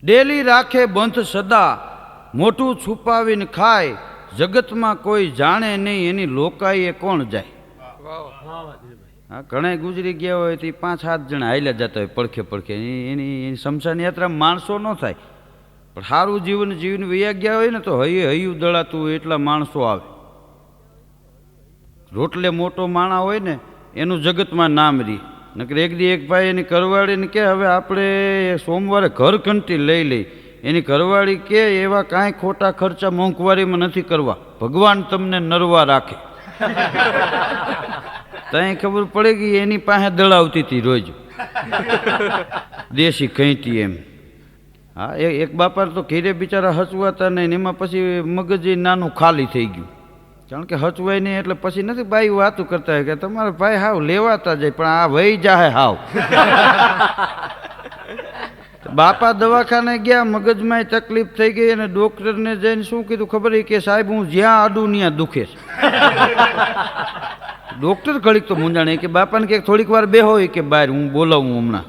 Daily રાખે બંધ સદા, મોઢું છુપાવીને ખાય, જગતમાં કોઈ જાણે નહીં એની લોકાઈએ કોણ જાય. હા, ઘણા ગુજરી ગયા હોય તો 5-7 જણા હાલ્યા જતા હોય પડખે પડખે. એની શમશાન યાત્રા માણસો ન થાય, પણ સારું જીવન જીવન વૈયા ગયા હોય ને તો હૈયું દળાતું હોય એટલા માણસો આવે. રોટલે મોટો માણા હોય ને એનું જગતમાં નામ રહી. નકર એક દી એક ભાઈ એની ઘરવાળીને કે હવે આપણે સોમવારે ઘર ઘંટી લઈ લઈ. એની ઘરવાળી કે એવા કાંઈ ખોટા ખર્ચા મોંઘવારીમાં નથી કરવા, ભગવાન તમને નરવા રાખે. ત્યાં ખબર પડે કે એની પાસે દળાવતી હતી રોજ દેશી ઘંટી એમ. હા, એક બાપા તો ઘીરે બિચારા હચવાતા નહીં, એમાં પછી મગજ નાનું ખાલી થઈ ગયું. કારણ કે હચવાય નહીં એટલે પછી નથી બાઈ વાતું કરતા હોય કે તમારા ભાઈ હાવ લેવાતા જાય, પણ આ વહી જાહે હાવ. બાપા દવાખાને ગયા, મગજમાં તકલીફ થઈ ગઈ અને ડોક્ટરને જઈને શું કીધું ખબર કે સાહેબ હું જ્યાં આડું ત્યાં દુખે છે. ડોક્ટર ઘડીક તો મૂંઝાણે કે બાપાને કે થોડીક વાર બેહો કે બહાર હું બોલાવું હમણાં.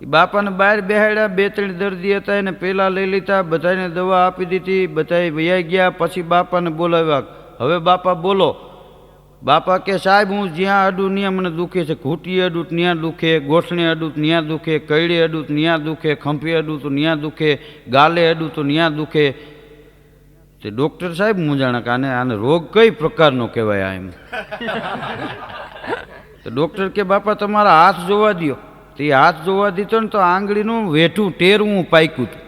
એ બાપાને બહાર બેહાડ્યા, 2-3 દર્દી હતા એને પહેલાં લઈ લીધા, બધાને દવા આપી દીધી, બધાએ વૈયા ગયા. પછી બાપાને બોલાવ્યા, હવે બાપા બોલો. બાપા કે સાહેબ હું જ્યાં અડું ત્યાં મને દુખે છે, ઘૂંટી અડું ત્યાં દુખે, ગોઠણે અડું ત્યાં દુખે, કઈડે અડું ત્યાં દુખે, ખંભી અડું તો ત્યાં દુખે, ગાલે અડું તો ત્યાં દુખે. તે ડૉક્ટર સાહેબ મૂંઝાણા કે આને રોગ કઈ પ્રકારનો કહેવાય એમ. તો ડૉક્ટર કે બાપા તમારા હાથ જોવા દ્યો. તો એ હાથ જોવા દીધો ને તો આંગળીનું વેઠું ટેરવું પાક્યું હતું.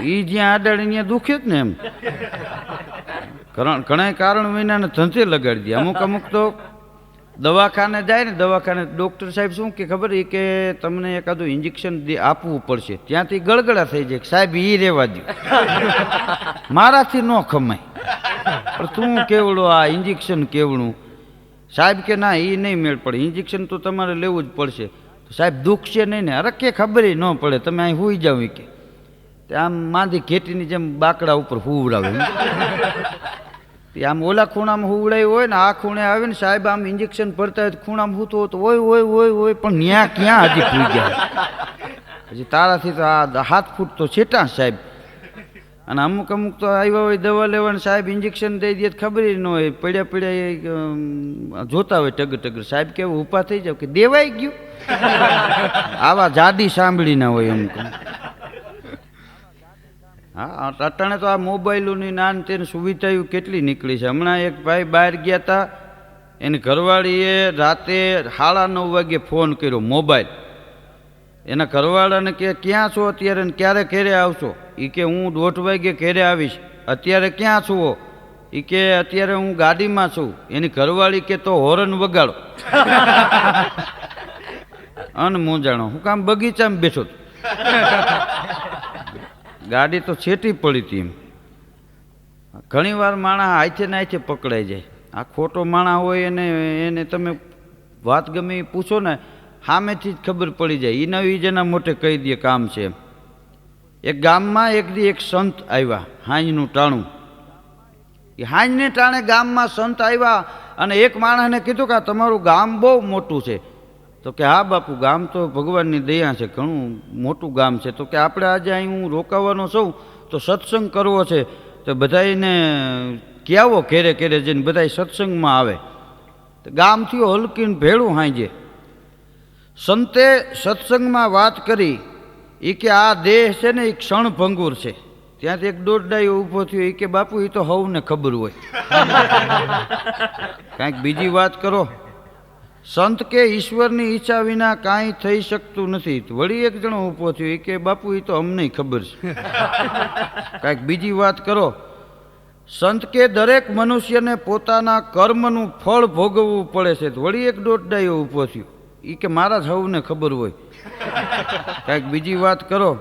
એ જ્યાં આડાડી ત્યાં દુખે જ ને એમ. ઘણા કારણ વિનાને ધંધે લગાડી દે. અમુક તો દવાખાને જાય ને, દવાખાને ડૉક્ટર સાહેબ શું કે ખબર એ કે તમને એકાદું ઇન્જેક્શન આપવું પડશે. ત્યાંથી ગળગળા થઈ જાય સાહેબ એ રહેવા દો, મારાથી ન ખમાય. પણ તું કેવડો આ ઇન્જેક્શન કેવડું. સાહેબ કે ના એ નહીં મેળ પડે, ઇન્જેક્શન તો તમારે લેવું જ પડશે. સાહેબ દુખશે નહીં ને? અરે કે ખબર ન પડે, તમે અહીં સૂઈ જાવ કે. આમ માંદી ઘેટીની જેમ બાકડા ઉપર હુવડાવે. આમ ઓલા ખૂણામાં હુવડાયું હોય ને આ ખૂણે આવે ને સાહેબ આમ ઇન્જેક્શન ભરતા હોય ખૂણામાં હૂતો તો હોય હોય હોય હોય, પણ ન્યા ક્યાં હજી પૂઈ ગયા. હજી તારાથી તો આ 7 ફૂટ તો છેટા સાહેબ. અને અમુક તો આવ્યા હોય દવા લેવાનું, સાહેબ ઇન્જેક્શન દઈ દે ખબર ન હોય, પડ્યા જોતા હોય ટગર ટગર. સાહેબ કેવું ઊભા થઈ જાવ કે દેવાઈ ગયું. આવા જાડી સાંભળી ના હોય અમુક. હા, અટાણે તો આ મોબાઈલોની નાન તેની સુવિધાઓ કેટલી નીકળી છે. હમણાં એક ભાઈ બહાર ગયા હતા, એની ઘરવાળીએ રાતે 9:30 વાગે ફોન કર્યો મોબાઈલ. એના ઘરવાળાને કે ક્યાં છો અત્યારે ને ક્યારે ઘેરે આવશો? એ કે હું 1:30 વાગે ઘેરે આવીશ. અત્યારે ક્યાં છો? એ કે અત્યારે હું ગાડીમાં છું. એની ઘરવાળી કે તો હોરન વગાડો. અન મૂંઝાણો હું કામ બગીચામાં બેઠો. ગાડી તો છેટી પડી હતી એમ. ઘણી વાર માણસ હાથે ને હાથે પકડાઈ જાય. આ ખોટો માણસ હોય એને તમે વાત ગમે એ પૂછો ને સામેથી જ ખબર પડી જાય. એ નવી જેના મોટે કહી દે કામ છે. એક ગામમાં એક દી એક સંત આવ્યા, હાંજનું ટાણું. એ હાંજને ટાણે ગામમાં સંત આવ્યા અને એક માણસને કીધું કે તમારું ગામ બહુ મોટું છે. તો કે હા બાપુ ગામ તો ભગવાનની દયા છે, ઘણું મોટું ગામ છે. તો કે આપણે આજે અહીં હું રોકાવાનો છું તો સત્સંગ કરવો છે, તો બધાને કહેવો ઘેરે ઘેરે જઈને બધા સત્સંગમાં આવે. તો ગામથી હલકીને ભેળું હાંજે સંતે સત્સંગમાં વાત કરી. એ કે આ દેહ છે ને એ ક્ષણભંગુર છે. ત્યાંથી એક દોડડાયો ઊભો થયો. એ કે બાપુ એ તો હવને ખબર હોય, કાંઈક બીજી વાત કરો. સંત કે ઈશ્વરની ઈચ્છા વિના કાંઈ થઈ શકતું નથી. વળી એક જણો ઊભો થયો. એ કે બાપુ એ તો અમને ખબર છે, કાંઈક બીજી વાત કરો. સંત કે દરેક મનુષ્યને પોતાના કર્મનું ફળ ભોગવવું પડે છે. વળી એક દોડડાયો ઊભો થયો. એ કે મારા જ હવને ખબર હોય, કાંઈક બીજી વાત કરો.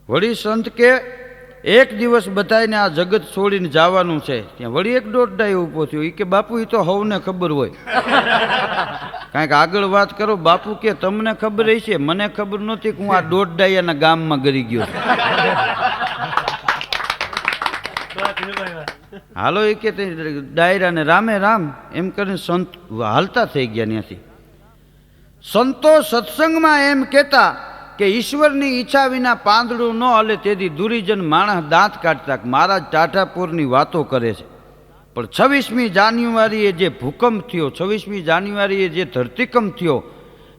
વળી સંત કે એક દિવસ બધાને આ જગત છોડીને જવાનું છે. ત્યાં વળી એક દોડડાયો ઊભો થયો. એ કે બાપુ એ તો હવને ખબર હોય, કાંઈક આગળ વાત કરો. બાપુ કે તમને ખબર હશે, મને ખબર નહોતી કે હું આ દોડડાયાના ગામમાં ગરી ગયો. હાલો એ કે ડાયરાને રામે રામ એમ કરીને સંત હાલતા થઈ ગયા. ત્યાંથી સંતો સત્સંગમાં એમ કહેતા કે ઈશ્વરની ઈચ્છા વિના પાંદડું ન હલે તેથી દુરીજન માણસ દાંત કાઢતા. મહારાજ ટાઢાપુરની વાતો કરે છે. પણ 26મી જાન્યુઆરીએ જે ભૂકંપ થયો, 26મી જાન્યુઆરીએ જે ધરતીકંપ થયો,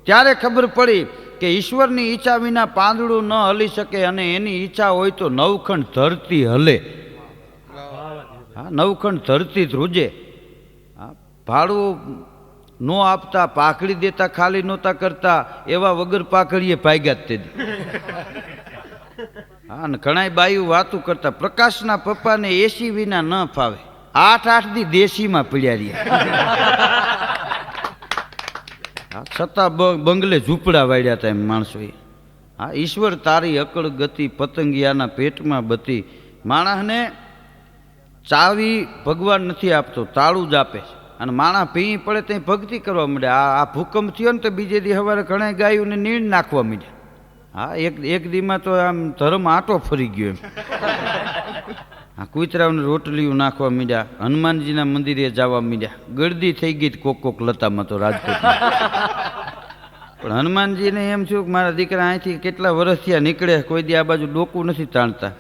ત્યારે ખબર પડી કે ઈશ્વરની ઈચ્છા વિના પાંદડું ન હલી શકે અને એની ઈચ્છા હોય તો નવખંડ ધરતી હલે. હા, નવખંડ ધરતી ધ્રુજે. હા, ભાડું નો આપતા, પાકડી દેતા, ખાલી નહોતા કરતા, એવા વગર પાકડીએ ભાગ્યા જ તે. હા, અને ઘણા બાયું વાતું કરતા પ્રકાશના પપ્પાને એસી વિના ન ફાવે, 8 દી દેશીમાં પડ્યા રહ્યા. છતાં બંગલે ઝૂંપડા વાળ્યા હતા એમ માણસોએ. હા, ઈશ્વર તારી અકળ ગતિ પતંગિયાના પેટમાં બતી. માણસને ચાવી ભગવાન નથી આપતો, તાળું જ આપે છે. અને માણસ ભીં પડે ત્યાં ભક્તિ કરવા માંડે. આ ભૂકંપ થયો ને તો બીજે દી સવારે ઘણા ગાયોને નીણ નાખવા માંડ્યા. હા, એક દીમાં તો આમ ધર્મ આંટો ફરી ગયો એમ. હા, કૂતરાઓને રોટલીઓ નાખવા માંડ્યા, હનુમાનજીના મંદિરે જવા માંડ્યા. ગળદી થઈ ગઈ કોક લતામાં તો રાજકોટમાં. પણ હનુમાનજીને એમ થયું કે મારા દીકરા અહીંથી કેટલા વર્ષ થયા નીકળે, કોઈ દી આ બાજુ ડોકું નથી તાણતા.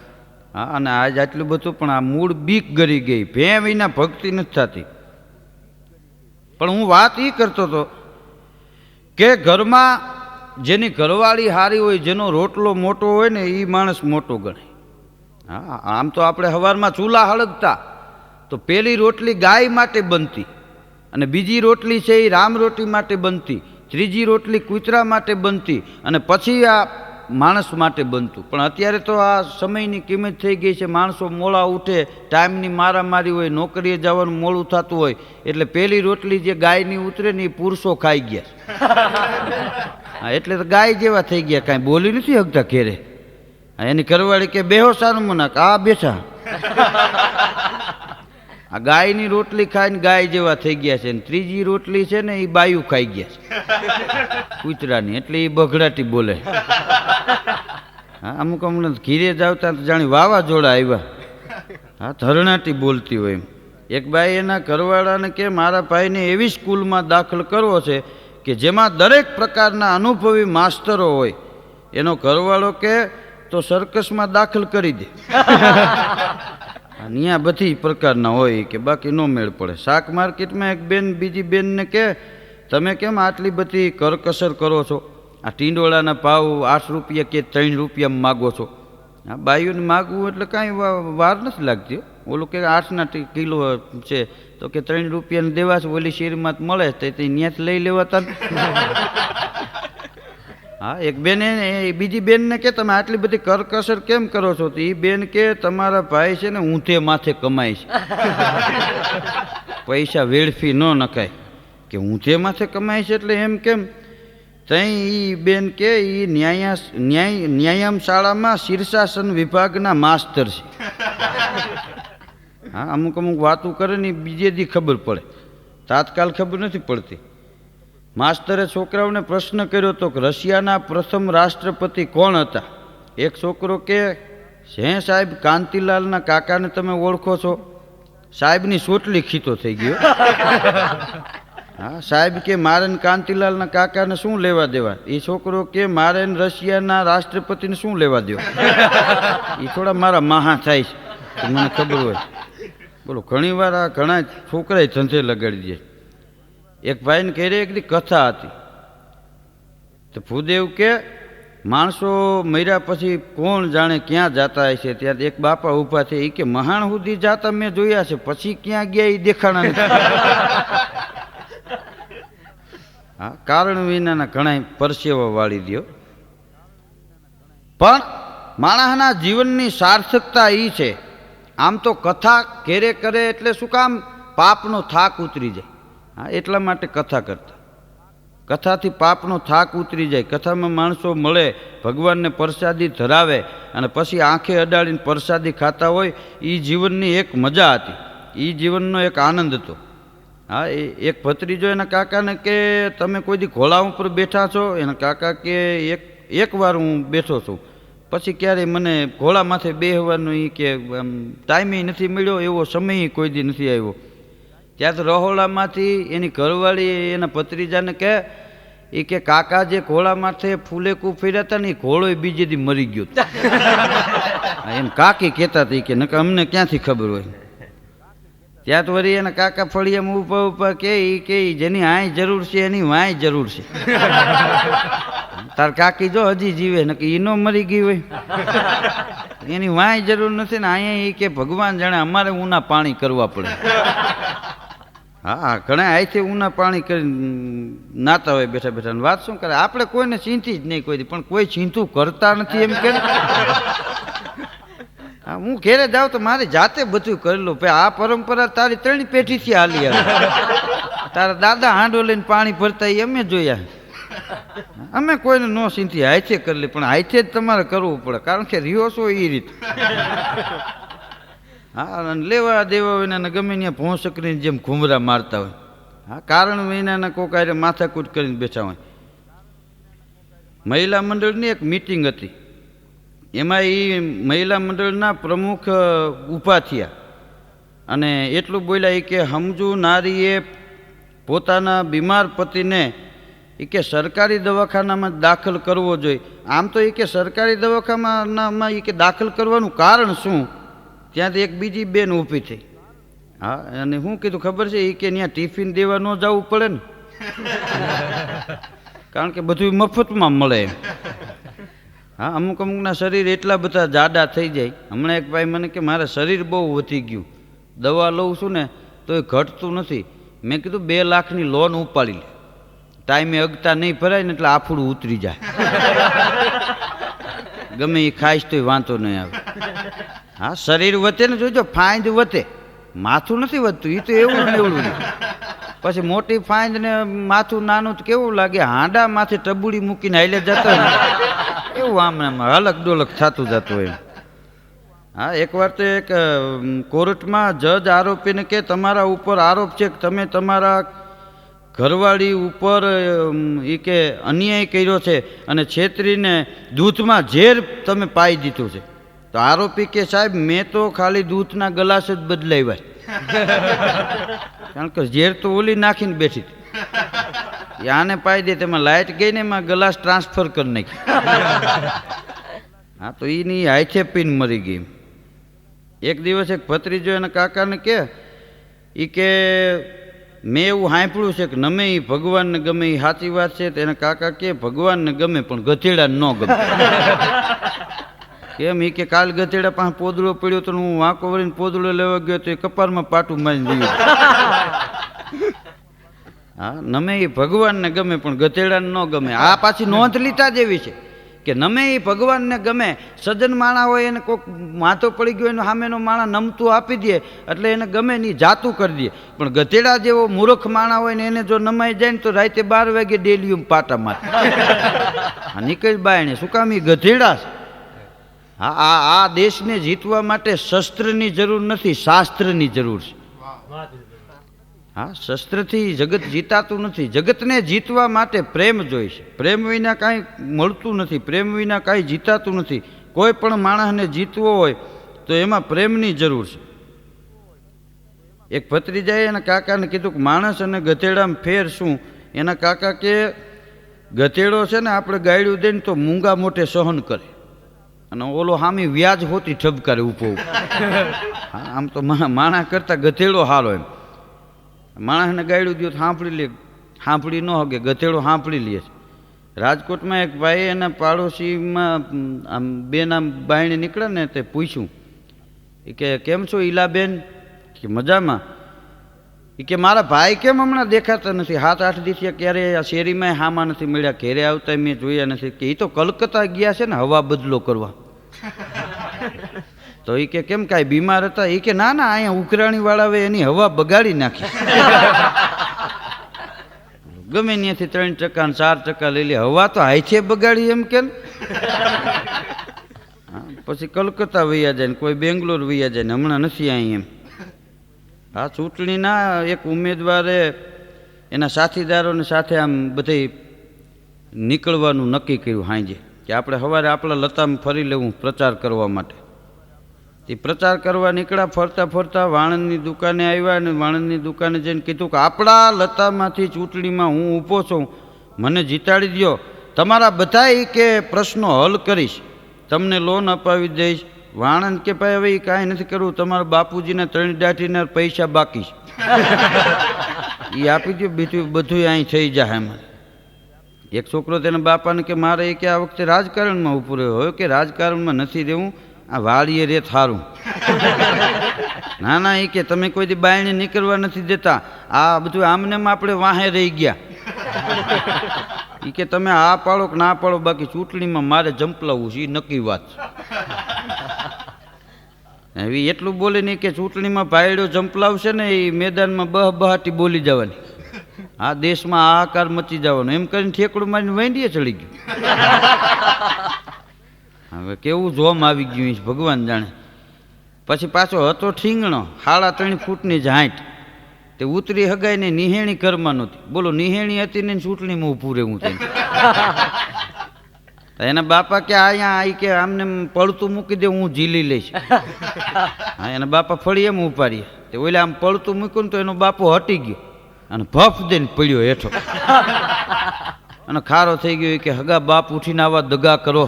હા, અને આજ આટલું બધું, પણ આ મૂળ બીક ગરી ગઈ. ભે વિના ભક્તિ નથી થતી. પણ હું વાત એ કરતો હતો કે ઘરમાં જેની ઘરવાળી હારી હોય, જેનો રોટલો મોટો હોય ને, એ માણસ મોટો ગણાય. હા, આમ તો આપણે સવારમાં ચૂલા હળગતા તો પેલી રોટલી ગાય માટે બનતી, અને બીજી રોટલી છે એ રામ રોટી માટે બનતી, ત્રીજી રોટલી કૂતરા માટે બનતી, અને પછી આ માણસ માટે બનતું. પણ અત્યારે તો આ સમયની કિંમત થઈ ગઈ છે. માણસો મોડા ઉઠે, ટાઈમની મારામારી હોય, નોકરીએ જવાનું મોડું થતું હોય, એટલે પેલી રોટલી જે ગાયની ઉતરે ને એ પુરુષો ખાઈ ગયા. હા, એટલે તો ગાય જેવા થઈ ગયા, કાંઈ બોલી નથી શકતા ઘેરે. એની ઘરવાળી કે બેહો સારું મનાક, આ બેઠા. આ ગાયની રોટલી ખાઈને ગાય જેવા થઈ ગયા છે. ત્રીજી રોટલી છે ને એ બાયું ખાઈ ગયા છે કૂતરાની, એટલે એ બઘડાટી બોલે. હા, અમુક ઘીરે જાવતા તો જાણી વાવાઝોડા આવ્યા. હા, ધરણાટી બોલતી હોય એમ. એક ભાઈ એના ઘરવાળાને કે મારા ભાઈને એવી સ્કૂલમાં દાખલ કરવો છે કે જેમાં દરેક પ્રકારના અનુભવી માસ્તરો હોય. એનો ઘરવાળો કે તો સર્કસમાં દાખલ કરી દે. અહીંયા બધી પ્રકારના હોય કે બાકી ન મેળ પડે. શાક માર્કેટમાં એક બેન બીજી બેનને કે તમે કેમ આટલી બધી કરકસર કરો છો? આ ટીંડોળાના ભાવ 8 રૂપિયા કે 3 રૂપિયામાં માગો છો. હા, બાયુને માગવું એટલે કાંઈ વાર નથી લાગતી. ઓલું કે 8ના કિલો છે તો કે 3 રૂપિયાને દેવા છે, ઓલી શેરીમાં મળે તો ત્યાંથી લઈ લેવાતા. હા, એક બેને બીજી બેનને કે તમે આટલી બધી કરકસર કેમ કરો છો? તો એ બેન કે તમારા ભાઈ છે ને ઊંધે માથે કમાય છે, પૈસા વેડફી ન નખાય. કે ઊંધે માથે કમાય છે એટલે એમ કેમ? તઈ એ બેન કે એ ન્યાયામ શાળામાં શીર્ષાસન વિભાગના માસ્તર છે. હા, અમુક વાતું કરે ને બીજે દી ખબર પડે, તાત્કાલ ખબર નથી પડતી. માસ્તરે છોકરાઓને પ્રશ્ન કર્યો હતો કે રશિયાના પ્રથમ રાષ્ટ્રપતિ કોણ હતા? એક છોકરો કે હે સાહેબ, કાંતિલાલના કાકાને તમે ઓળખો છો? સાહેબની સોટલી ખીતો થઈ ગયો. હા, સાહેબ કે મારે કાંતિલાલના કાકાને શું લેવા દેવા? એ છોકરો કે મારે રશિયાના રાષ્ટ્રપતિને શું લેવા દેવા? એ થોડા મારા મહા થાય છે, મને ખબર હોય. બોલો, ઘણી વાર આ ઘણા છોકરાએ ધંધે લગાડી દે. એક ભાઈને ઘેરે એક દી કથા હતી તો ભૂદેવ કે માણસો મર્યા પછી કોણ જાણે ક્યાં જતા હશે. ત્યારે એક બાપા ઊભા છે, એ કે મહાણ સુધી જાતા મેં જોયા છે, પછી ક્યાં ગયા એ દેખાણા નથી. હા, કારણ વિનાના ઘણા પરસેવા વાળી દો. પણ માણસના જીવનની સાર્થકતા એ છે. આમ તો કથા ઘેરે કરે એટલે શું કામ? પાપનો થાક ઉતરી જાય. હા, એટલા માટે કથા કરતા. કથાથી પાપનો થાક ઉતરી જાય. કથામાં માણસો મળે, ભગવાનને પ્રસાદી ધરાવે અને પછી આંખે અડાડીને પ્રસાદી ખાતા હોય. એ જીવનની એક મજા હતી, એ જીવનનો એક આનંદ હતો. હા, એક ભત્રીજો એના કાકાને કે તમે કોઈ દી ઘોડા ઉપર બેઠા છો? એના કાકા કે એક વાર હું બેઠો છું, પછી ક્યારેય મને ઘોડા માથે બેહવાનું એ કે ટાઈમે નથી મળ્યો, એવો સમય કોઈ દી નથી આવ્યો. ત્યાં તો રહોડામાંથી એની ઘરવાળી એના ભત્રીજાને કે એ કે કાકા જે ઘોડા માથે ફૂલેકું ફેર્યા હતા ને એ ઘોડો બીજે દી મરી ગયો. એમ કાકી કહેતા હતા કે નકર અમને ક્યાંથી ખબર હોય. ત્યાં તો વળી એના કાકા ફળિયામાં ઊભા ઊભા કે જેની આય જરૂર છે એની વાંય જરૂર છે. તાર કાકી જો હજી જીવે ને કે ઈનો મરી ગઈ હોય, એની વાંય જરૂર નથી ને અહીંયા કે ભગવાન જાણે અમારે ઊના પાણી કરવા પડે. હા, ઘણા અહીંથી ઊના પાણી કરી નાતા હોય બેઠા બેઠા. વાત શું કરે, આપણે કોઈને ચીંતી જ નહીં કોઈ, પણ કોઈ ચીંતું કરતા નથી એમ કે. હા, હું ઘેરે જાઉં તો મારી જાતે બધું કરેલું. ભાઈ આ પરંપરા તારી 3 પેઢીથી હાલી આવે. તારા દાદા હાંડો લઈને પાણી ભરતા એ અમે જોયા. અમે કોઈને નો ચીંતી, હાથે કરી લે, પણ હાથે જ તમારે કરવું પડે, કારણ કે રહ્યો છો એ રીતે. હા, લેવા દેવા વિના ગમે ત્યાં ભોંસકરીને જેમ ઘૂમરા મારતા હોય. હા, કારણ વિનાના કોક આરે માથાકૂટ કરીને બેઠા હોય. મહિલા મંડળની એક મિટિંગ હતી, એમાં એ મહિલા મંડળના પ્રમુખ ઊભા થયા અને એટલું બોલ્યા કે સમજુ નારીએ પોતાના બીમાર પતિને એ કે સરકારી દવાખાનામાં દાખલ કરવો જોઈએ. આમ તો એ કે સરકારી દવાખાનામાં એ કે દાખલ કરવાનું કારણ શું? ત્યાંથી એક બીજી બેન ઊભી થઈ. હા, અને શું કીધું ખબર છે? એ કે ત્યાં ટિફિન દેવા ન જવું પડે ને, કારણ કે બધું મફતમાં મળે. હા, અમુક અમુકના શરીર એટલા બધા જાડા થઈ જાય. હમણાં એક ભાઈ મને કે મારે શરીર બહુ વધી ગયું, દવા લઉં છું ને તો એ ઘટતું નથી. મેં કીધું 2 લાખની લોન ઉપાડી લે, ટાઈમે અગતા નહીં ભરાય ને એટલે આફડું ઉતરી જાય. ગમે એ ખાઈશ તોય વાંધો નહીં આવે. હા, શરીર વધે ને જોજો, ફાંદ વધે, માથું નથી વધતું. એ તો એવું ને એવું. પછી મોટી ફાંદ ને માથું નાનું કેવું લાગે? હાંડા માથે ટબુડી મૂકીને હાલે જતો હોય એવું આમ હલક ડોલક થતું જતું હોય. હા, એકવાર તો એક કોર્ટમાં જજ આરોપીને કે તમારા ઉપર આરોપ છે કે તમે તમારા ઘરવાળી ઉપર એ કે અન્યાય કર્યો છે અને છેતરીને દૂધમાં ઝેર તમે પાઈ દીધું છે. તો આરોપી કે સાહેબ મેં તો ખાલી દૂધના ગ્લાસ જ બદલાવ્યા, કારણ કે ઝેર તો ઓલી નાખીને બેઠી હતી. આને પાઈ દે, તેમાં લાઇટ ગઈ ને એમાં ગ્લાસ ટ્રાન્સફર કરી નાખી. હા, તો એની હાથે પીને મરી ગઈ. એક દિવસ એક ભત્રીજો એના કાકાને કે એ કે મેં એવું સાંભળ્યું છે કે નમે એ ભગવાનને ગમે. એ સાચી વાત છે? તો એના કાકા કે ભગવાનને ગમે પણ ગધેડાને ન ગમે. કેમ? એ કે કાલ ગધેડા પાસે પોદળો પડ્યો તો હું વાંકો વળીને પોદળો લેવા ગયો તો એ કપારમાં પાટું મારી દીધું. હા, નમે એ ભગવાનને ગમે પણ ગધેડાને ન ગમે. આ પાછી નોંધ લીધા જેવી છે કે નમે એ ભગવાનને ગમે. સજ્જન માણા હોય એને કોઈક માથો પડી ગયો એનો સામેનો માણા નમતું આપી દે એટલે એને ગમે નહીં, જાતું કરી દે. પણ ગધેડા જેવો મૂર્ખ માણા હોય ને એને જો નમાઈ જાય ને તો રાતે 12 વાગે ડેલીયું પાટા મારે. નીકળી બાયણે શું કામ? એ ગધેડા છે. હા, આ દેશને જીતવા માટે શસ્ત્રની જરૂર નથી, શાસ્ત્રની જરૂર છે. હા, શસ્ત્રથી જગત જીતાતું નથી. જગતને જીતવા માટે પ્રેમ જોઈશે. પ્રેમ વિના કાંઈ મળતું નથી, પ્રેમ વિના કાંઈ જીતાતું નથી. કોઈ પણ માણસને જીતવો હોય તો એમાં પ્રેમની જરૂર છે. એક ભત્રીજાએ એના કાકાને કીધું કે માણસ અને ગધેડામાં ફેર શું? એના કાકા કે ગધેડો છે ને આપણે ગાયડું દઈને તો મૂંગા મોટે સહન કરે, અને ઓલો હામી વ્યાજ હોતી ઠબકારે ઊભો. હા, આમ તો માણસ કરતાં ગધેડો હારો એમ. માણસને ગાયડું દો સાંભળી લે, સાંભળી ન હોગે, ગધેડો સાંભળી લે. રાજકોટમાં એક ભાઈ એના પાડોશીમાં આમ બેન આમ બાયણે નીકળે ને તે પૂછ્યું એ કે કેમ છો ઈલાબેન? કે મજામાં. એ કે મારા ભાઈ કેમ હમણાં દેખાતા નથી? 7-8 દિવસે ક્યારે આ શેરીમાં હામાં નથી મળ્યા, ઘેરે આવતા મેં જોયા નથી. કે એ તો કલકત્તા ગયા છે ને હવા બદલો કરવા. તો એ કે કેમ કાંઈ બીમાર હતા? એ કે ના ના, અહીંયા ઉકરાણી વાળાએ એની હવા બગાડી નાખી. ગમે ત્યાંથી 3% ને 4% લઈ લે, હવા તો હાથે બગાડી એમ કે. પછી કલકત્તા વૈયા જાય ને કોઈ બેંગ્લોર વૈયા જાય ને હમણાં નથી અહીં એમ. આ ચૂંટણીના એક ઉમેદવારે એના સાથીદારોને સાથે આમ બધે નીકળવાનું નક્કી કર્યું સાંજે કે આપણે સવારે આપણા લતામાં ફરી લેવું પ્રચાર કરવા માટે. એ પ્રચાર કરવા નીકળ્યા. ફરતા ફરતા વાણંદની દુકાને આવ્યા અને વાણંદની દુકાને જઈને કીધું કે આપણા લતામાંથી ચૂંટણીમાં હું ઊભો છું, મને જીતાડી દ્યો, તમારા બધા કે પ્રશ્નો હલ કરીશ, તમને લોન અપાવી દઈશ. વાણંદ કે ભાઈ હવે એ કાંઈ નથી કરવું, તમારા બાપુજીના 3 દાઢીના પૈસા બાકી એ આપી દો, બીજું બધું અહીં થઈ જાય. એમાં એક છોકરો તેના બાપાને કે મારે કે આ વખતે રાજકારણમાં ઊભું રહ્યો હોય કે રાજકારણમાં નથી રહેવું, આ વાળીએ રે થારું. ના ના એ કે તમે કોઈ દી બાયણે નીકળવા નથી દેતા, આ બધું આમનેમ આપણે વાહે રહી ગયા. એ કે તમે આ પાડો કે ના પાડો, બાકી ચૂંટણીમાં મારે જંપલાવવું છે, એ નક્કી વાત. હવે એટલું બોલે નહીં કે ચૂંટણીમાં ભાઈડો જંપલાવશે ને એ મેદાનમાં બહાટી બોલી જવાની, આ દેશમાં હાહાકાર મચી જવાનો, એમ કરીને ઠેકડું મારીને વેંડીએ ચડી ગયું. હવે કેવું જોમ આવી ગયું ભગવાન જાણે. પછી પાછો હતો ઠીંગણો 3.5 ફૂટની હાઈટ, તે ઉતરી હગાઈ ને નિહેણી ઘરમાં નહોતી. બોલો નિહેણી હતી ને ચૂંટણીમાં ઊભું રહેવું તેમ. એના બાપા કે અહીંયા આવી કે આમને પડતું મૂકી દે, હું ઝીલી લઈશ. હા એના બાપા ફળી એમ ઉપાડીએ, તે ઓલે આમ પડતું મૂક્યું ને તો એનો બાપો હટી ગયો અને ભફ દઈને પડ્યો હેઠો અને ખારો થઈ ગયો. કે હગા બાપ ઉઠીને આવા દગા કરો,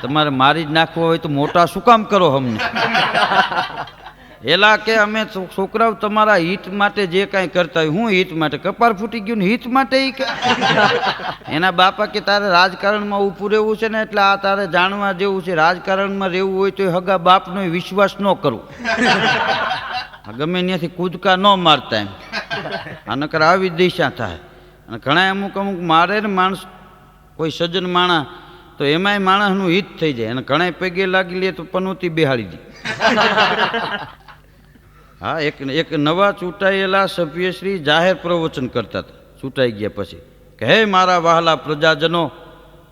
તમારે મારી જ નાખવો હોય તો મોટા શું કામ કરો અમને? એલા કે અમે છોકરાઓ તમારા હિત માટે જે કાંઈ કરતા હોય. હું હિત માટે? કપાર ફૂટી ગયું ને હિત માટે? એ કે એના બાપા કે તારે રાજકારણમાં ઊભું રહેવું છે ને એટલે આ તારે જાણવા જેવું છે, રાજકારણમાં રહેવું હોય તો હગા બાપનો વિશ્વાસ ન કરવો, ગમે ત્યાંથી કૂદકા ન મારતા એમ, આ નકર આવી દિશા થાય. અને ઘણા અમુક મારે ને માણસ કોઈ સજ્જન માણસ તો એમાંય માણસનું હિત થઈ જાય, અને ઘણા પગે લાગી લે તો પનોતી બેહાડી દે. હા એક નવા ચૂંટાયેલા સભ્યશ્રી જાહેર પ્રવચન કરતા હતા ચૂંટાઈ ગયા પછી, કે હે મારા વહાલા પ્રજાજનો,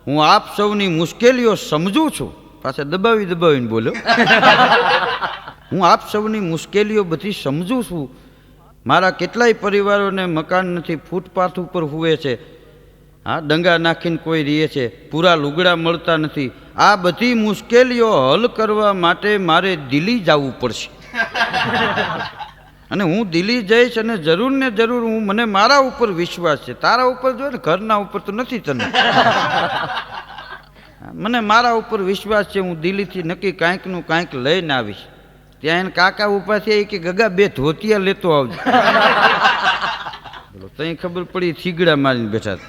હું આપ સૌની મુશ્કેલીઓ સમજું છું. પાછા દબાવીને બોલ્યો, હું આપ સૌની મુશ્કેલીઓ બધી સમજું છું. મારા કેટલાય પરિવારોને મકાન નથી, ફૂટપાથ ઉપર હુવે છે, હા દંગા નાખીને કોઈ રહે છે, પૂરા લુગડા મળતા નથી. આ બધી મુશ્કેલીઓ હલ કરવા માટે મારે દિલ્હી જવું પડશે, અને હું દિલ્હી જઈશ અને જરૂર ને જરૂર મને મારા ઉપર વિશ્વાસ છે, તારા ઉપર જો ને ઘરના ઉપર તો નથી તને, મને મારા ઉપર વિશ્વાસ છે, હું દિલ્હીથી નક્કી કાંઈકનું કાંઈક લઈને આવીશ. ત્યાં એને કાકા ઉભા થયા કે ગગા 2 ધોતિયા લેતો આવજો. બોલો તઈ ખબર પડી થીગડા મારીને બેઠા.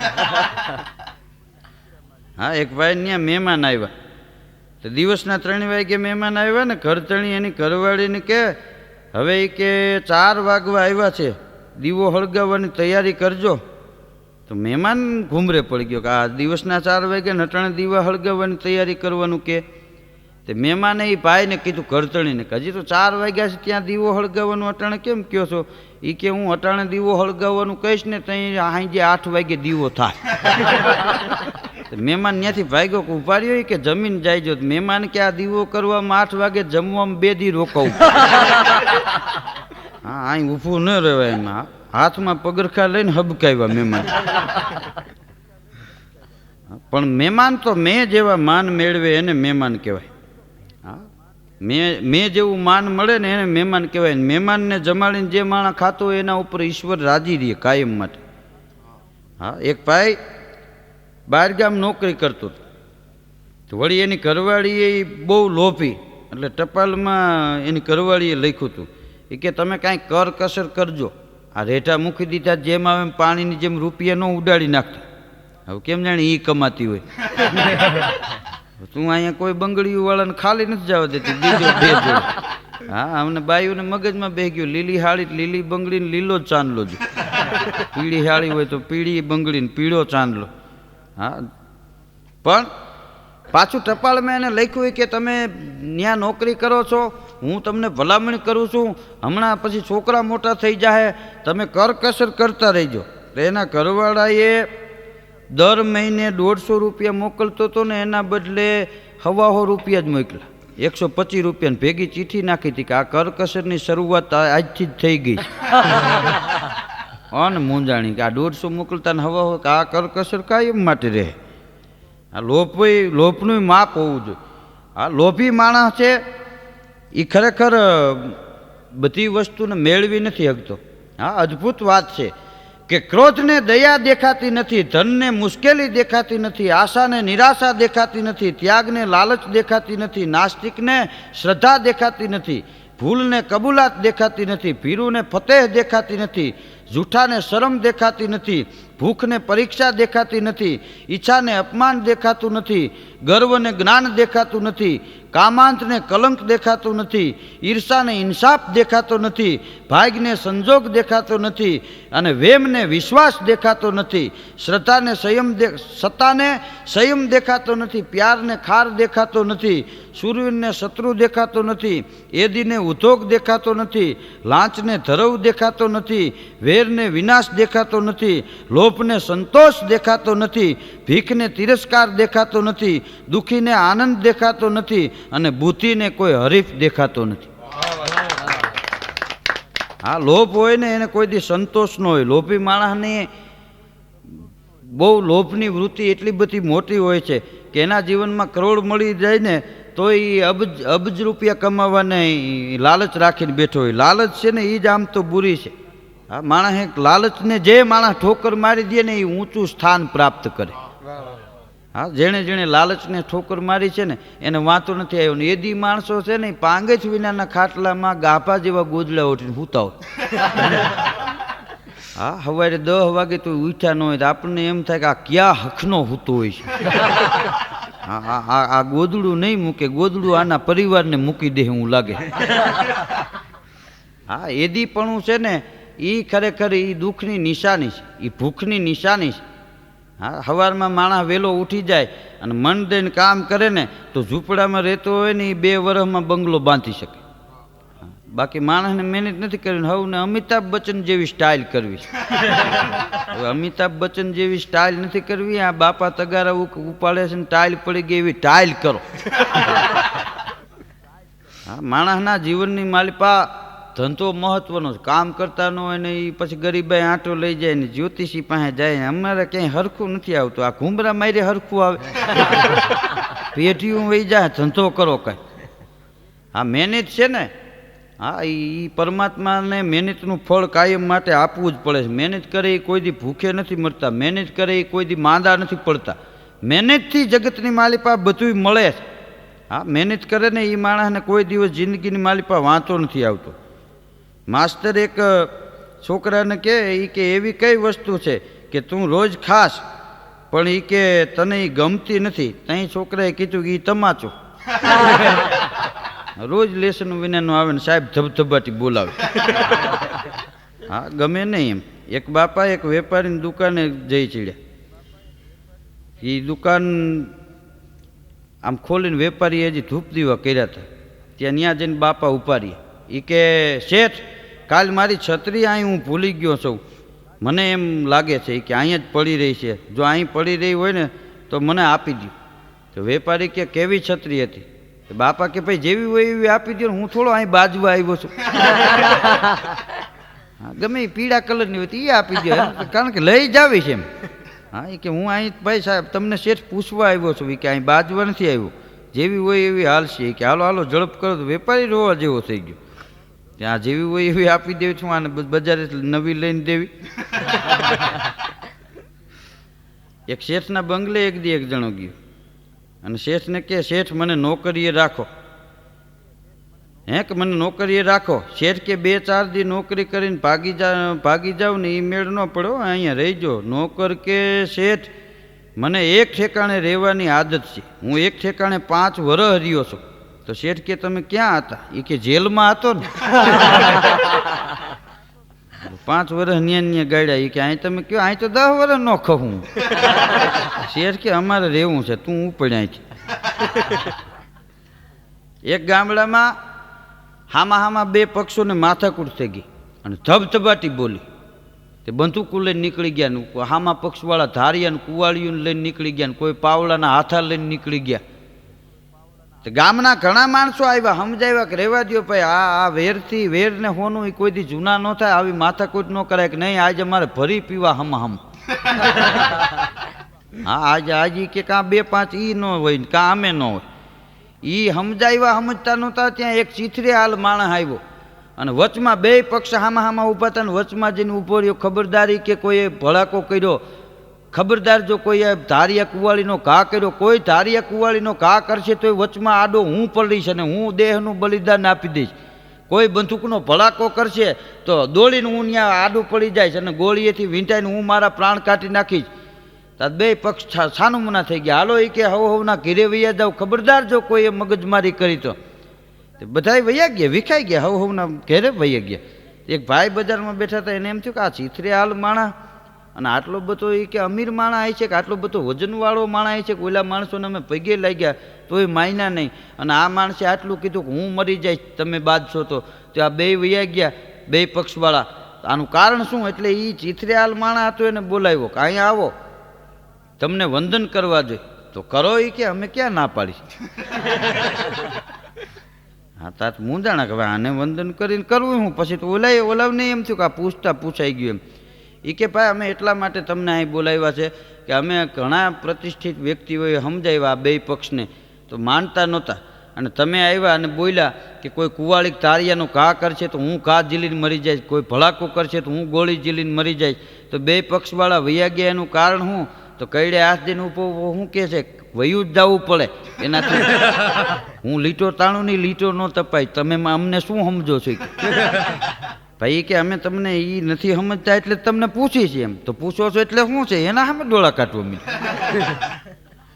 હા એક ભાઈ ત્યાં મહેમાન આવ્યા, તો દિવસના 3 વાગે મહેમાન આવ્યા ને, ઘરતણી એની ઘરવાળીને કે હવે એ કે 4 વાગવા આવ્યા છે, દીવો હળગાવવાની તૈયારી કરજો. તો મહેમાન ઘૂમરે પડી ગયો કે આ દિવસના 4 વાગે નટાણે દીવા હળગાવવાની તૈયારી કરવાનું કે. તે મહેમાને એ ભાઈને કીધું ઘરતણીને કે હજી તો 4 વાગ્યા છે, ત્યાં દીવો હળગાવવાનું અટાણે કેમ કહો છો? એ કે હું અટાણે દીવો હળગાવવાનું કહીશ ને ત્યાં સાંજે 8 વાગે દીવો થાય. મહેમાન ત્યાંથી ભાગ્યો કે ઉભા રહ્યો કે જમીન જાય જો. મહેમાન કે આ દીવો કરવામાં 8 વાગે જમવામાં 2 દી રોકાવું. હા અહીં ઊભું ન રહેવાય, એમાં હાથમાં પગરખા લઈને હબકાવ્યા મહેમાન. પણ મહેમાન તો મેં જેવા માન મેળવે એને મહેમાન કહેવાય. હા મેં જેવું માન મળે ને એને મહેમાન કહેવાય. મહેમાનને જમાડીને જે માણસ ખાતો હોય એના ઉપર ઈશ્વર રાજી રહે કાયમ માટે. હા એક ભાઈ બહારગામ નોકરી કરતો હતો, વળી એની ઘરવાળીએ બહુ લોભી, એટલે ટપાલમાં એની ઘરવાળીએ લખ્યું હતું એ કે તમે કાંઈ કરકસર કરજો, આ રેઢા મૂકી દીધા જેમ આવે એમ પાણીની જેમ રૂપિયા ન ઉડાડી નાખતા. હવે કેમ જાણે એ કમાતી હોય. તું અહીંયા કોઈ બંગડીઓ વાળાને ખાલી નથી જવા દેતી, બીજો ભેજો. હા અમને બાઈઓને મગજમાં બેસી ગયું, લીલી હાળી લીલી બંગડીને લીલો જ ચાંદલો જ, પીળી હાળી હોય તો પીળી બંગડીને પીળો ચાંદલો. હા પણ પાછું ટપાલમાં એને લખ્યું કે તમે ત્યાં નોકરી કરો છો, હું તમને ભલામણ કરું છું, હમણાં પછી છોકરા મોટા થઈ જાય, તમે કરકસર કરતા રહીજો. તો એના ઘરવાળાએ દર મહિને 150 રૂપિયા મોકલતો હતો ને એના બદલે 125 રૂપિયા જ મોકલા, 125 રૂપિયાની ભેગી ચીઠી નાખી હતી કે આ કરકસરની શરૂઆત આજથી જ થઈ ગઈ. અન મૂંઝાણી કે આ 150 મોકલતા ને હવા કે આ કરકસર કાયમ માટે રહે. આ લોભનું માપ હોવું જોઈએ. આ લોભી માણસ છે એ ખરેખર બધી વસ્તુને મેળવી નથી શકતો. હા અદ્ભુત વાત છે કે ક્રોધને દયા દેખાતી નથી, ધનને મુશ્કેલી દેખાતી નથી, આશાને નિરાશા દેખાતી નથી, ત્યાગને લાલચ દેખાતી નથી, નાસ્તિકને શ્રદ્ધા દેખાતી નથી, ભૂલને કબૂલાત દેખાતી નથી, ભીરુને ફતેહ દેખાતી નથી, જૂઠાને શરમ દેખાતી નથી, ભૂખને પરીક્ષા દેખાતી નથી, ઈચ્છાને અપમાન દેખાતું નથી, ગર્વને જ્ઞાન દેખાતું નથી, કામાંતને કલંક દેખાતું નથી, ઈર્ષાને ઇન્સાફ દેખાતો નથી, ભાગ્યને સંજોગ દેખાતો નથી, અને વેમને વિશ્વાસ દેખાતો નથી, શ્રદ્ધાને સત્તાને સંયમ દેખાતો નથી, પ્યારને ખાર દેખાતો નથી, શૂરવીરને શત્રુ દેખાતો નથી, એદીને ઉદ્યોગ દેખાતો નથી, લાંચને ધરવ દેખાતો નથી, વેરને વિનાશ દેખાતો નથી, લોભને સંતોષ દેખાતો નથી, ભીખને તિરસ્કાર દેખાતો નથી, દુઃખીને આનંદ દેખાતો નથી, અને બુદ્ધિને કોઈ હરીફ દેખાતો નથી. હા, લોભ હોય ને એને કોઈ દી સંતોષ ન હોય. લોભી માણસની બહુ લોભની વૃત્તિ એટલી બધી મોટી હોય છે કે એના જીવનમાં કરોડ મળી જાય ને તો એ અબજ રૂપિયા કમાવાને લાલચ રાખીને બેઠો હોય. લાલચ છે ને એ જ આમ તો બુરી છે. હા, માણસ એક લાલચને જે માણસ ઠોકર મારી દે ને એ ઊંચું સ્થાન પ્રાપ્ત કરે. હા, જેણે જેણે લાલચને ઠોકર મારી છે ને એને વાંતો નથી આવ્યો. ને એદી માણસો છે ને એ પાંગજ વિનાના ખાટલામાં ગાભા જેવા ગોદડા ઉઠીને સૂતા હોય. હા, સવારે 10 વાગે તો ઉઠ્યા ન હોય તો આપણને એમ થાય કે આ ક્યાં હખનો સૂતો હોય છે. હા, આ ગોદડું નહીં મૂકે, ગોદડું આના પરિવારને મૂકી દે એવું લાગે. હા, એદીપણું છે ને એ ખરેખર એ દુઃખની નિશાની છે, એ ભૂખની નિશાની છે. હા, સવારમાં માણસ વહેલો ઉઠી જાય અને મન દઈને કામ કરે ને તો ઝૂંપડામાં રહેતો હોય ને એ 2 વર્ષમાં બંગલો બાંધી શકે. બાકી માણસને મહેનત નથી કરવી. હવે અમિતાભ બચ્ચન જેવી સ્ટાઇલ કરવી છે. હવે અમિતાભ બચ્ચન જેવી સ્ટાઇલ નથી કરવી. આ બાપા તગારા ઉપાડે છે ને ટાઇલ પડી ગઈ એવી ટાઇલ કરો. હા, માણસના જીવનની માલિપા ધંધો મહત્વનો છે. કામ કરતા ન હોય ને એ પછી ગરીબાઈ આંટો લઈ જાય ને જ્યોતિષી પાસે જાય. અમારે ક્યાંય હરખું નથી આવતું. આ ઘૂમરા મારે હરખું આવે. પેઢીઓ વહી જાય. ધંધો કરો કાંઈ. હા, મહેનત છે ને, હા, એ પરમાત્માને મહેનતનું ફળ કાયમ માટે આપવું જ પડે છે. મહેનત કરે એ કોઈ દી ભૂખે નથી મરતા. મહેનત કરે એ કોઈ દી માંદા નથી પડતા. મહેનતથી જગતની માલિપા બધું મળે છે. હા, મહેનત કરે ને એ માણસને કોઈ દિવસ જિંદગીની માલિપા વાંચો નથી આવતો. માસ્તર એક છોકરાને કહે એ કે એવી કઈ વસ્તુ છે કે તું રોજ ખાસ પણ એ કે તને એ ગમતી નથી. ત્યાં છોકરાએ કીધું કે એ તમાચો. રોજ લેસનનું વિનાનું આવે ને સાહેબ ધબધબાટી બોલાવે. હા, ગમે નહીં એમ. એક બાપા એક વેપારીની દુકાને જઈ ચડ્યા. એ દુકાન આમ ખોલીને વેપારીએ હજી ધૂપ દીવા કર્યા હતા. ત્યાં જઈને બાપા ઊભા રહ્યા. એ કે શેઠ, કાલ મારી છત્રી અહીં હું ભૂલી ગયો છું. મને એમ લાગે છે કે અહીંયા જ પડી રહી છે. જો અહીં પડી રહી હોય ને તો મને આપી દો. તો વેપારી કે કેવી છત્રી હતી? બાપા કે ભાઈ જેવી હોય એવી આપી દો. હું થોડો અહીં બાજવા આવ્યો છું. હા, ગમે એ પીળા કલરની હોય તો એ આપી દો, કારણ કે લઈ જ આવી છે એમ. હા, એ કે હું અહીં ભાઈ સાહેબ તમને શેઠ પૂછવા આવ્યો છું. એ કે અહીં બાજવા નથી આવ્યો. જેવી હોય એવી હાલશે. કે હાલો હાલો ઝડપ કરો. તો વેપારી રોવા જેવો થઈ ગયો. ત્યાં જેવી હોય એવી આપી દેવી છું. આને બજારે નવી લઈને દેવી. એક શેઠના બંગલે એક દી એક જણો ગયો અને શેઠને કે શેઠ મને નોકરીએ રાખો. હે કે મને નોકરીએ રાખો? શેઠ કે 2-4 દી નોકરી કરીને ભાગી જાવ ને એ મેળ ન પડો, અહીંયા રહીજો. નોકર કે શેઠ મને એક ઠેકાણે રહેવાની આદત છે. હું એક ઠેકાણે 5 વર્ષ રહ્યો છું. તો શેઠ કે તમે ક્યાં હતા? એ કે જેલમાં હતો ને. 5 વર્ષ ન્યા ગાડ્યા. એ કે અહીં તમે કયો? અહીં તો 10 વર્ષ ન ખવું. શેઠ કે અમારે રહેવું છે, તું ઉપડ અહીંથી. એક ગામડામાં હામાં 2 પક્ષોને માથાકૂટ થઈ ગઈ અને ધબધબાટી બોલી. તે બંદૂકો લઈને નીકળી ગયા ને હામાં પક્ષવાળા ધારિયા કુવાળીઓને લઈને નીકળી ગયા ને કોઈ પાવડાના હાથા લઈને નીકળી ગયા. તે ગામના ઘણા માણસો આવ્યા, સમજાવ્યા કે રહેવા દો ભાઈ, આ વેરથી વેરને હોનું એ કોઈ દી જૂના ન થાય, આવી માથાકૂટ ન કરાય. કે નહીં, આજે મારે ભરી પીવા હમ. હા, આજે કે કાં 2-5 ઈ ન હોય ને કાં અમે ન હોય. એ સમજાવ્યા, સમજતા નહોતા. ત્યાં એક ચીથરે હાલ માણસ આવ્યો અને વચમાં બે પક્ષ હામાં હામાં ઊભા હતા ને વચમાં જઈને ઊભો રહ્યો. ખબરદારી કે કોઈએ ભડાકો કર્યો, ખબરદાર જો કોઈએ ધારિયા કુવાળીનો ઘા કર્યો, કોઈ ધારિયા કુવાળીનો ઘા કરશે તો વચમાં આડો હું પડીશ અને હું દેહનું બલિદાન આપી દઈશ. કોઈ બંદૂકનો ભડાકો કરશે તો દોડીને હું ત્યાં આડું પડી જઈશ અને ગોળીએથી વીંટાઈને હું મારા પ્રાણ કાઢી નાખીશ. તો બે પક્ષ છાનુમુના થઈ ગયા. હાલો એ કે હવના ઘેરે વૈયા જાવ, ખબરદાર જો કોઈએ મગજમારી કરી તો બધાય વૈયા ગયા, વિખાઈ ગયા, હવના ઘેરે વૈયા ગયા. એક ભાઈ બજારમાં બેઠા હતા, એને એમ થયું કે આ ચીથરે હાલ માણા અને આટલો બધો એ કે અમીર માણા આવે છે કે આટલો બધો વજનવાળો માણા આવે છે કે ઓલા માણસોને અમે પગે લાગ્યા તોય માયના નહીં અને આ માણસે આટલું કીધું કે હું મરી જઈશ તમે બાદશો તો આ બે વૈયા ગયા બે પક્ષવાળા. આનું કારણ શું? એટલે એ ચીથરે હાલ માણા હતો એને બોલાવ્યો કે અહીંયા આવો, તમને વંદન કરવા જોઈએ તો કરો. એ કે અમે ક્યાં ના પાડી. હા તાત મૂંઝાણા કે ભાઈ આને વંદન કરીને કરવું હું, પછી તો ઓલાવને એમ થયું કે આ પૂછતા પૂછાઈ ગયું એમ. એ કે ભાઈ અમે એટલા માટે તમને અહીં બોલાવ્યા છે કે અમે ઘણા પ્રતિષ્ઠિત વ્યક્તિઓએ સમજાવ્યા આ બે પક્ષને તો માનતા નહોતા અને તમે આવ્યા અને બોલ્યા કે કોઈ કુવાળી તારિયાનો ઘા કરશે તો હું ઘા ઝીલીને મરી જઈશ, કોઈ ભડાકો કરશે તો હું ગોળી ઝીલીને મરી જઈશ. તો બે પક્ષવાળા વૈયા ગયા. એનું કારણ શું? તો કઈડે હાથ દઈને ઊભો શું કહે છે વયું જ જવું પડે એનાથી હું લીટો તાણું નહીં, લીટો ન તપાય, તમે અમને શું સમજો છો? ભાઈ કે અમે તમને એ નથી સમજતા એટલે તમને પૂછી છે. એમ તો પૂછો છો એટલે શું છે? એના સામે ડોળા કાઢવો મી.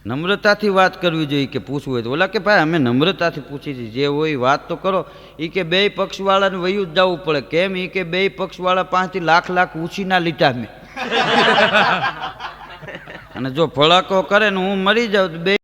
નમ્રતાથી વાત કરવી જોઈએ કે પૂછવું હોય તો. ઓલા કે ભાઈ અમે નમ્રતાથી પૂછી છીએ, જે હોય વાત તો કરો. એ કે બે પક્ષવાળાને વયું જ જવું પડે. કેમ? એ કે બે પક્ષવાળા પાસેથી લાખ ઉછીના લીધા મેં અને જો ભડાકો કરે ને હું મરી જાઉં તો બે